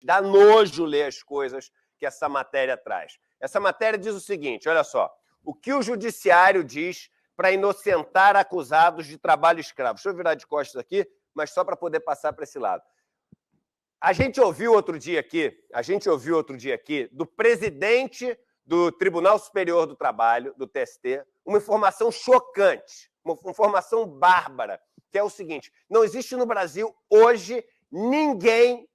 Dá nojo ler as coisas que essa matéria traz. Essa matéria diz o seguinte, olha só, o que o judiciário diz para inocentar acusados de trabalho escravo. Deixa eu virar de costas aqui, mas só para poder passar para esse lado. A gente ouviu outro dia aqui, do presidente do Tribunal Superior do Trabalho, do TST, uma informação chocante, uma informação bárbara, que é o seguinte, não existe no Brasil hoje ninguém,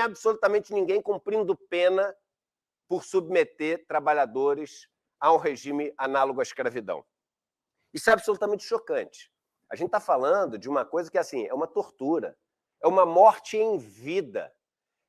absolutamente ninguém, cumprindo pena por submeter trabalhadores a um regime análogo à escravidão. Isso é absolutamente chocante. A gente está falando de uma coisa que assim, é uma tortura, é uma morte em vida,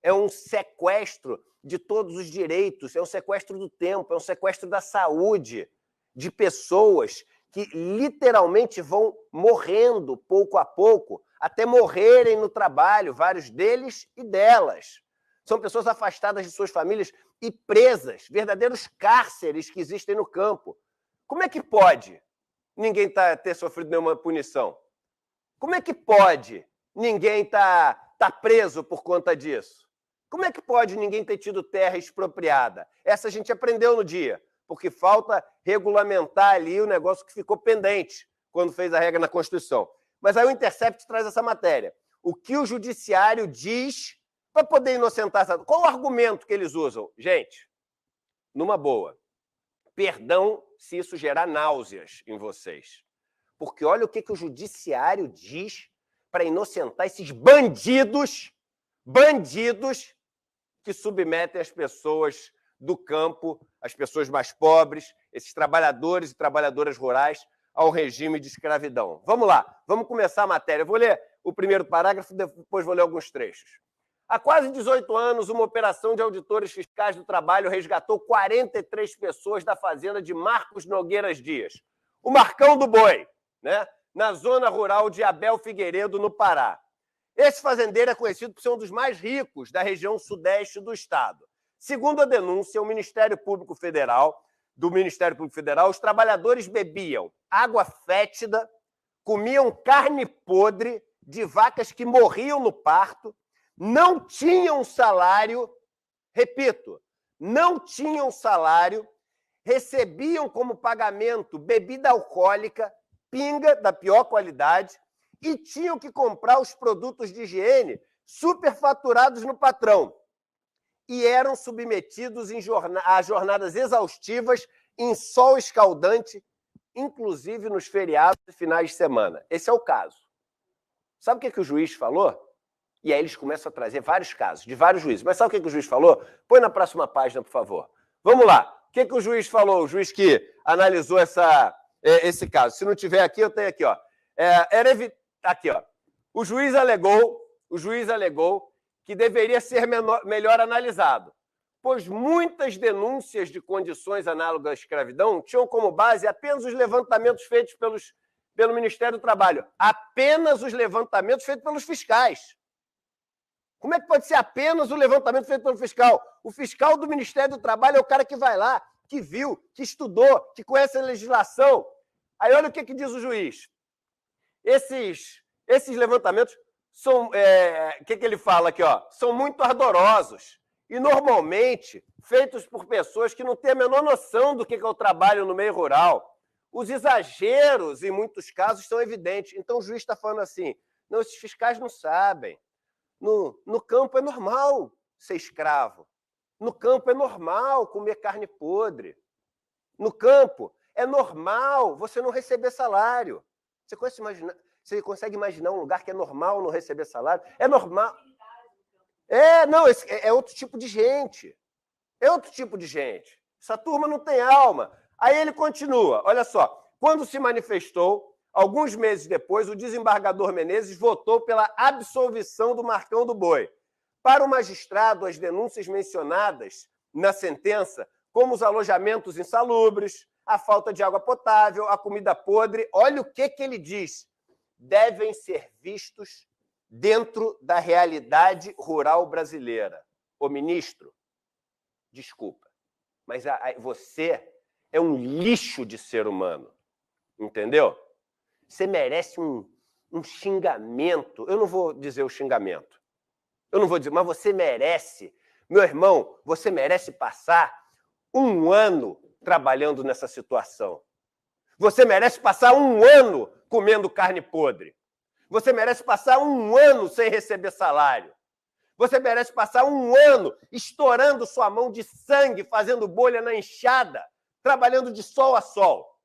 é um sequestro de todos os direitos, é um sequestro do tempo, é um sequestro da saúde de pessoas que literalmente vão morrendo pouco a pouco, até morrerem no trabalho, vários deles e delas. São pessoas afastadas de suas famílias e presas, verdadeiros cárceres que existem no campo. Como é que pode ninguém ter sofrido nenhuma punição? Como é que pode ninguém tá preso por conta disso? Como é que pode ninguém ter tido terra expropriada? Essa a gente aprendeu no dia, porque falta regulamentar ali o negócio que ficou pendente quando fez a regra na Constituição. Mas aí o Intercept traz essa matéria. O que o judiciário diz para poder inocentar essa... Qual o argumento que eles usam? Gente, numa boa, perdão se isso gerar náuseas em vocês. Porque olha o que o judiciário diz para inocentar esses bandidos que submetem as pessoas do campo, as pessoas mais pobres, esses trabalhadores e trabalhadoras rurais, ao regime de escravidão. Vamos lá, vamos começar a matéria. Eu vou ler o primeiro parágrafo, depois vou ler alguns trechos. Há quase 18 anos, uma operação de auditores fiscais do trabalho resgatou 43 pessoas da fazenda de Marcos Nogueiras Dias, o Marcão do Boi, né? Na zona rural de Abel Figueiredo, no Pará. Esse fazendeiro é conhecido por ser um dos mais ricos da região sudeste do estado. Segundo a denúncia, do Ministério Público Federal, os trabalhadores bebiam água fétida, comiam carne podre de vacas que morriam no parto, não tinham salário, repito, não tinham salário, recebiam como pagamento bebida alcoólica, pinga da pior qualidade, e tinham que comprar os produtos de higiene superfaturados no patrão. E eram submetidos a jornadas exaustivas em sol escaldante, inclusive nos feriados e finais de semana. Esse é o caso. Sabe o que o juiz falou? E aí eles começam a trazer vários casos, de vários juízes. Mas sabe o que o juiz falou? Põe na próxima página, por favor. Vamos lá. O que o juiz falou? O juiz que analisou esse caso. Se não tiver aqui, eu tenho aqui. Ó. Aqui, ó. O juiz alegou que deveria ser melhor analisado, pois muitas denúncias de condições análogas à escravidão tinham como base apenas os levantamentos feitos pelo Ministério do Trabalho. Apenas os levantamentos feitos pelos fiscais. Como é que pode ser apenas o levantamento feito pelo fiscal? O fiscal do Ministério do Trabalho é o cara que vai lá, que viu, que estudou, que conhece a legislação. Aí olha o que diz o juiz. Esses levantamentos são, o que ele fala aqui, ó, são muito ardorosos e normalmente feitos por pessoas que não têm a menor noção do que é o trabalho no meio rural. Os exageros, em muitos casos, são evidentes. Então o juiz está falando assim, não, esses fiscais não sabem. No campo é normal ser escravo. No campo é normal comer carne podre. No campo é normal você não receber salário. Você consegue imaginar um lugar que é normal não receber salário? É normal. Não, é outro tipo de gente. É outro tipo de gente. Essa turma não tem alma. Aí ele continua. Olha só. Quando se manifestou, alguns meses depois, o desembargador Menezes votou pela absolvição do Marcão do Boi. Para o magistrado, as denúncias mencionadas na sentença, como os alojamentos insalubres, a falta de água potável, a comida podre, olha o que ele diz, devem ser vistos dentro da realidade rural brasileira. Ô, ministro, desculpa, mas você é um lixo de ser humano, entendeu? Você merece um xingamento. Eu não vou dizer o xingamento. Eu não vou dizer, mas você merece. Meu irmão, você merece passar um ano trabalhando nessa situação. Você merece passar um ano comendo carne podre. Você merece passar um ano sem receber salário. Você merece passar um ano estourando sua mão de sangue, fazendo bolha na enxada, trabalhando de sol a sol.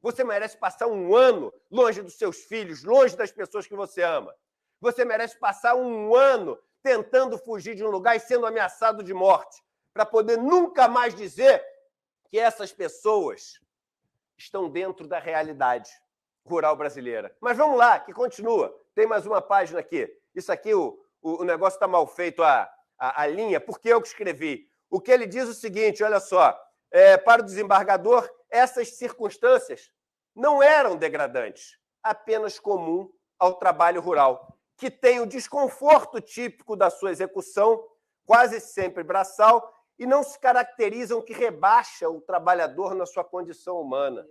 Você merece passar um ano longe dos seus filhos, longe das pessoas que você ama. Você merece passar um ano tentando fugir de um lugar e sendo ameaçado de morte, para poder nunca mais dizer que essas pessoas estão dentro da realidade rural brasileira. Mas vamos lá, que continua. Tem mais uma página aqui. Isso aqui, o negócio está mal feito, a linha, porque eu que escrevi. O que ele diz é o seguinte, olha só, para o desembargador, essas circunstâncias não eram degradantes, apenas comum ao trabalho rural, que tem o desconforto típico da sua execução, quase sempre braçal, e não se caracterizam que rebaixa o trabalhador na sua condição humana.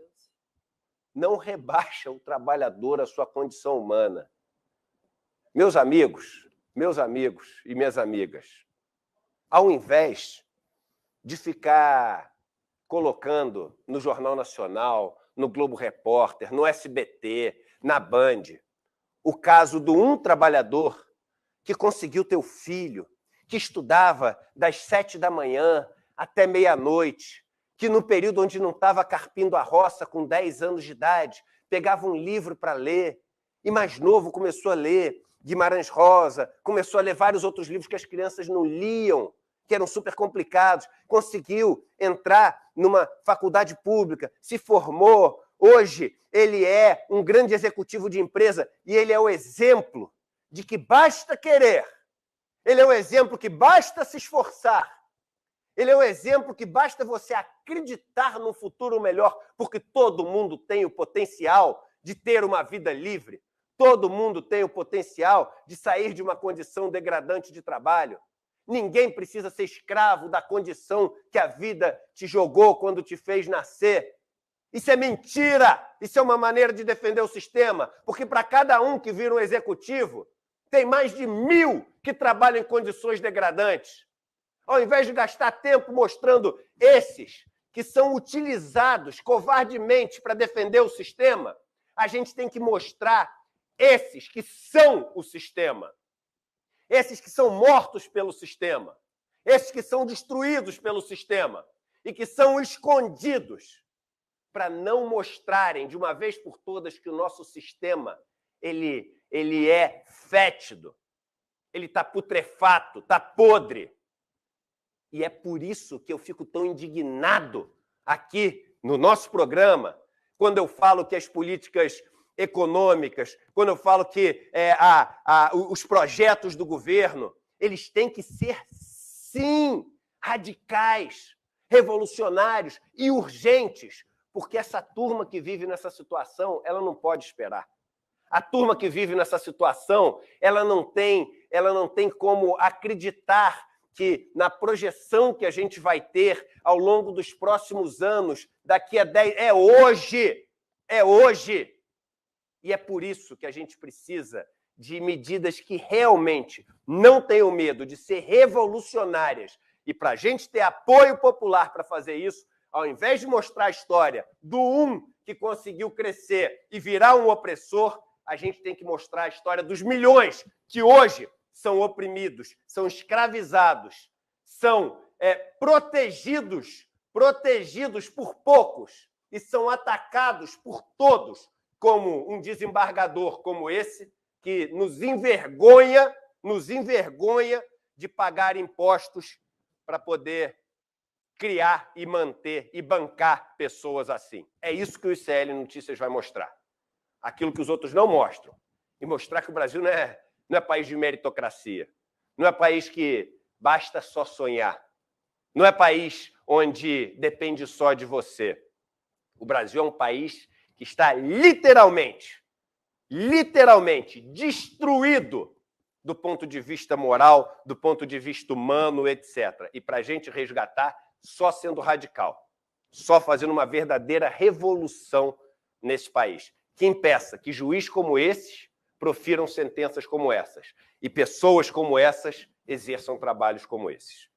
Não rebaixa o trabalhador à sua condição humana. Meus amigos e minhas amigas, ao invés de ficar colocando no Jornal Nacional, no Globo Repórter, no SBT, na Band, o caso de um trabalhador que conseguiu ter o filho, que estudava das 7 da manhã até meia-noite, que no período onde não estava carpindo a roça, com 10 anos de idade, pegava um livro para ler, e mais novo começou a ler Guimarães Rosa, começou a ler vários outros livros que as crianças não liam, que eram super complicados, conseguiu entrar numa faculdade pública, se formou, hoje ele é um grande executivo de empresa e ele é o exemplo de que basta querer, ele é o exemplo que basta se esforçar, ele é o exemplo que basta você acreditar num futuro melhor, porque todo mundo tem o potencial de ter uma vida livre, todo mundo tem o potencial de sair de uma condição degradante de trabalho. Ninguém precisa ser escravo da condição que a vida te jogou quando te fez nascer. Isso é mentira! Isso é uma maneira de defender o sistema, porque para cada um que vira um executivo, tem mais de 1000 que trabalham em condições degradantes. Ao invés de gastar tempo mostrando esses que são utilizados covardemente para defender o sistema, a gente tem que mostrar esses que são o sistema. Esses que são mortos pelo sistema, esses que são destruídos pelo sistema e que são escondidos para não mostrarem de uma vez por todas que o nosso sistema ele é fétido, ele está putrefato, está podre. E é por isso que eu fico tão indignado aqui no nosso programa, quando eu falo que as políticas econômicas, quando eu falo que os projetos do governo, eles têm que ser, sim, radicais, revolucionários e urgentes, porque essa turma que vive nessa situação, ela não pode esperar. A turma que vive nessa situação, ela não tem como acreditar que na projeção que a gente vai ter ao longo dos próximos anos, daqui a 10... É hoje! É hoje! E é por isso que a gente precisa de medidas que realmente não tenham medo de ser revolucionárias. E para a gente ter apoio popular para fazer isso, ao invés de mostrar a história do que conseguiu crescer e virar um opressor, a gente tem que mostrar a história dos milhões que hoje são oprimidos, são escravizados, são protegidos por poucos e são atacados por todos, como um desembargador como esse, que nos envergonha de pagar impostos para poder criar e manter e bancar pessoas assim. É isso que o ICL Notícias vai mostrar. Aquilo que os outros não mostram. E mostrar que o Brasil não é país de meritocracia. Não é país que basta só sonhar. Não é país onde depende só de você. O Brasil é um país que está literalmente destruído do ponto de vista moral, do ponto de vista humano, etc. E para a gente resgatar, só sendo radical, só fazendo uma verdadeira revolução nesse país, que impeça que juiz como esses profiram sentenças como essas e pessoas como essas exerçam trabalhos como esses.